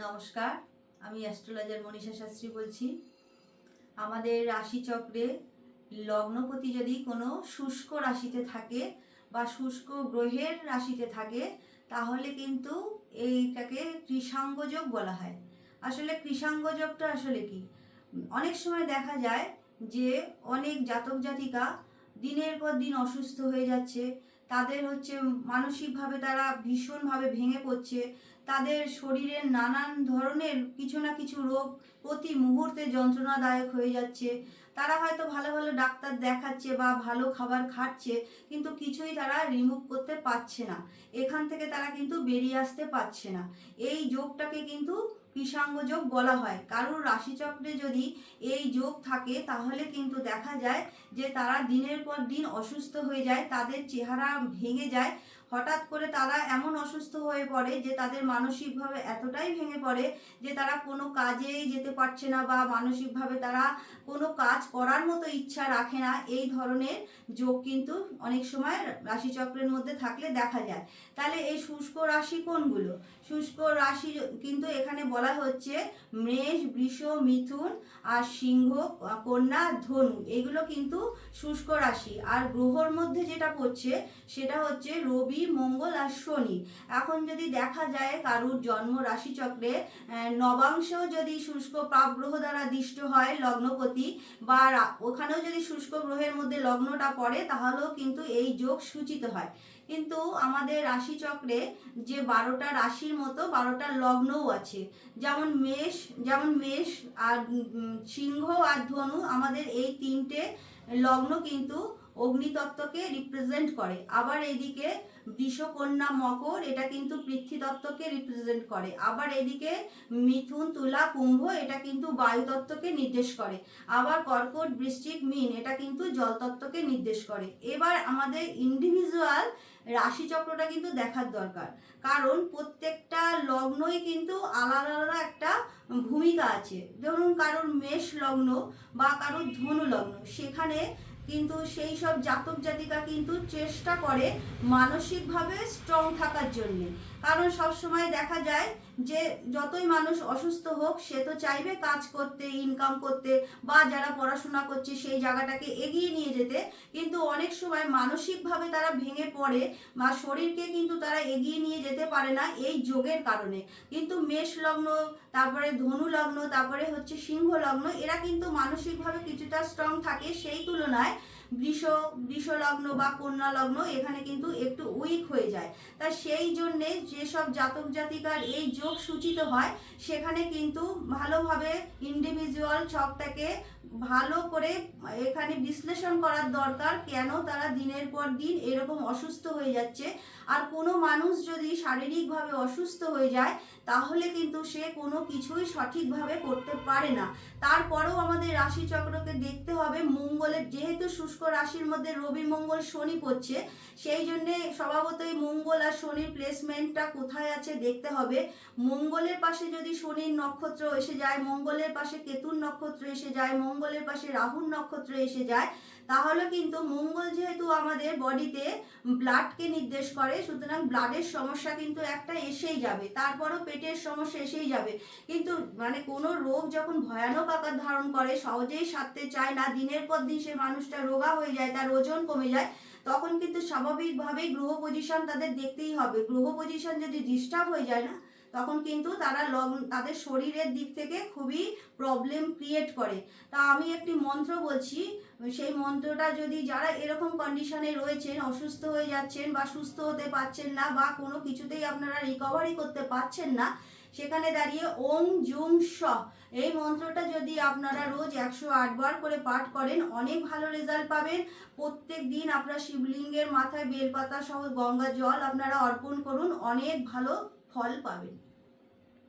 নমস্কার, আমি অ্যাস্ট্রোলজার মনীষা শাস্ত্রী বলছি। আমাদের রাশিচক্রে লগ্নপতি যদি কোনো শুষ্ক রাশিতে থাকে বা শুষ্ক গ্রহের রাশিতে থাকে তাহলে কিন্তু এইটাকে কৃষাঙ্গ যোগ বলা হয়। আসলে কৃষাঙ্গ যোগটা আসলে কি? অনেক সময় দেখা যায় যে অনেক জাতক জাতিকা দিনের পর দিন অসুস্থ হয়ে যাচ্ছে, তাদের মানসিকভাবে তারা ভীষণভাবে ভেঙে পড়ছে, তাদের শরীরের নানান ধরনের কিছু না কিছু রোগ প্রতি মুহূর্তে যন্ত্রণাদায়ক হয়ে যাচ্ছে। তারা হয়তো ভালো ভালো ডাক্তার দেখাচ্ছে বা ভালো খাবার খাচ্ছে, কিন্তু কিছুই তারা রিমুভ করতে পারছে না, এখান থেকে তারা কিন্তু বেরিয়ে আসতে পারছে না। এই যোগটাকে কিন্তু কৃষাঙ্গ যোগ বলা হয়। কারোর রাশিচক্রে যদি এই যোগ থাকে তাহলে কিন্তু দেখা যায় যে তারা দিনের পর দিন অসুস্থ হয়ে যায়, তাদের চেহারা ভেঙে যায়, হঠাৎ করে তারা এমন অসুস্থ হয়ে পড়ে যে তাদের মানসিকভাবে এতটাই ভেঙে পড়ে যে তারা কোনো কাজেই যেতে পারছে না বা মানসিকভাবে তারা কোনো কাজ করার মতো ইচ্ছা রাখে না। এই ধরনের যোগ কিন্তু অনেক সময় রাশিচক্রের মধ্যে থাকলে দেখা যায়। তাহলে এই শুষ্ক রাশি কোনগুলো? শুষ্ক রাশি কিন্তু এখানে বলা হচ্ছে মেষ, বৃষ, মিথুন আর সিংহ, কন্যা, ধনু, এগুলো কিন্তু শুষ্ক রাশি। আর গ্রহর মধ্যে যেটা পড়ছে সেটা হচ্ছে রবি, মঙ্গল আর শনি। এখন যদি দেখা যায় কারুর জন্ম রাশিচক্রে নবাংশ যদি শুষ্ক পাপ গ্রহ দ্বারা দিষ্ট হয় লগ্নপতি, বা ওখানেও যদি শুষ্ক গ্রহের মধ্যে লগ্নটা পড়ে তাহলেও কিন্তু এই যোগ সূচিত হয়। কিন্তু আমাদের রাশিচক্রে যে 12টা রাশির মতো 12টা লগ্নও আছে, যেমন মেষ আর সিংহ আর ধনু, আমাদের এই তিনটে লগ্ন কিন্তু অগ্নিতত্ত্বকে রিপ্রেজেন্ট করে। আবার এইদিকে বৃষ, কন্যা, মকর, এটা কিন্তু পৃথ্বীতত্ত্বকে রিপ্রেজেন্ট করে। আবার এদিকে মিথুন, তুলা, কুম্ভ, এটা কিন্তু বায়ুতত্ত্বকে নির্দেশ করে। আবার কর্কট, বৃশ্চিক, মীন, এটা কিন্তু জলতত্ত্বকে নির্দেশ করে। এবার আমাদের ইন্ডিভিজুয়াল রাশিচক্রটা কিন্তু দেখার দরকার, কারণ প্রত্যেকটা লগ্নই কিন্তু আলাদা আলাদা একটা ভূমিকা আছে। ধরুন কারোর মেষ লগ্ন বা কারোর ধনু লগ্ন, সেখানে কিন্তু সেই সব জাতক জাতিকা কিন্তু চেষ্টা করে মানসিকভাবে স্ট্রং থাকার জন্যে। কারণ সবসময় দেখা যায় যে যতই মানুষ অসুস্থ হোক সে তো চাইবে কাজ করতে, ইনকাম করতে, বা যারা পড়াশোনা করছে সেই জায়গাটাকে এগিয়ে নিয়ে যেতে, কিন্তু অনেক সময় মানসিকভাবে তারা ভেঙে পড়ে বা শরীরকে কিন্তু তারা এগিয়ে নিয়ে যেতে পারে না এই যোগের কারণে। কিন্তু মেষ লগ্ন, তারপরে ধনু লগ্ন, তারপরে সিংহ লগ্ন, এরা কিন্তু মানসিকভাবে কিছুটা স্ট্রং থাকে। সেই তুলনায় বৃষ লগ্ন বা কন্যা লগ্ন এখানে কিন্তু একটু উইক হয়ে যায়। তা সেই জন্যে যেসব জাতক জাতিকার এই যোগ সূচিত হয় সেখানে কিন্তু ভালোভাবে ইন্ডিভিজুয়াল ছকটাকে ভালো করে এখানে বিশ্লেষণ করার দরকার, কেন তারা দিনের পর দিন এরকম অসুস্থ হয়ে যাচ্ছে। আর কোনো মানুষ যদি শারীরিকভাবে অসুস্থ হয়ে যায় তাহলে কিন্তু সে কোনো কিছুই সঠিকভাবে করতে পারে না। তারপরেও আমাদের রাশিচক্রকে দেখতে হবে মঙ্গলের, যেহেতু শুষ্ক রাশির মধ্যে রবি, মঙ্গল, শনি পড়ছে, সেই জন্যে স্বভাবতই মঙ্গল আর শনির প্লেসমেন্টটা কোথায় আছে দেখতে হবে। মঙ্গলের পাশে যদি শনির নক্ষত্র এসে যায়, মঙ্গলের পাশে কেতুর নক্ষত্র এসে যায়, মঙ্গলের পাশে রাহুর নক্ষত্র এসে যায়, তাহলে কিন্তু মঙ্গল যেহেতু আমাদের বডিতে ব্লাডকে নির্দেশ করে, সুতরাং ব্লাডের সমস্যা কিন্তু একটা এসেই যাবে, তারপরও পেটের সমস্যা এসেই যাবে। কিন্তু কোনো রোগ যখন ভয়ানক আকার ধারণ করে, সহজেই সারতে চায় না, দিনের পর দিন সে মানুষটা রোগা হয়ে যায়, তার ওজন কমে যায়, তখন কিন্তু স্বাভাবিকভাবেই গ্রহ পজিশন তাদের দেখতেই হবে। গ্রহ পজিশন যদি ডিস্টার্ব হয়ে যায় না, তখন কিন্তু তারা তাদের শরীরের দিক থেকে খুবই প্রবলেম ক্রিয়েট করে। তা আমি একটি মন্ত্র বলছি, সেই মন্ত্রটা যদি যারা এরকম কন্ডিশনে রয়েছেন, অসুস্থ হয়ে যাচ্ছেন বা সুস্থ হতে পারছেন না বা কোনো কিছুতেই আপনারা রিকভারি করতে পারছেন না, সেখানে দাঁড়িয়ে ওং জুং স, এই মন্ত্রটা যদি আপনারা রোজ 108 বার করে পাঠ করেন অনেক ভালো রেজাল্ট পাবেন। প্রত্যেক দিন আপনারা শিবলিঙ্গের মাথায় বেলপাতা সহ গঙ্গা জল আপনারা অর্পণ করুন, অনেক ভালো ফল পাবেন।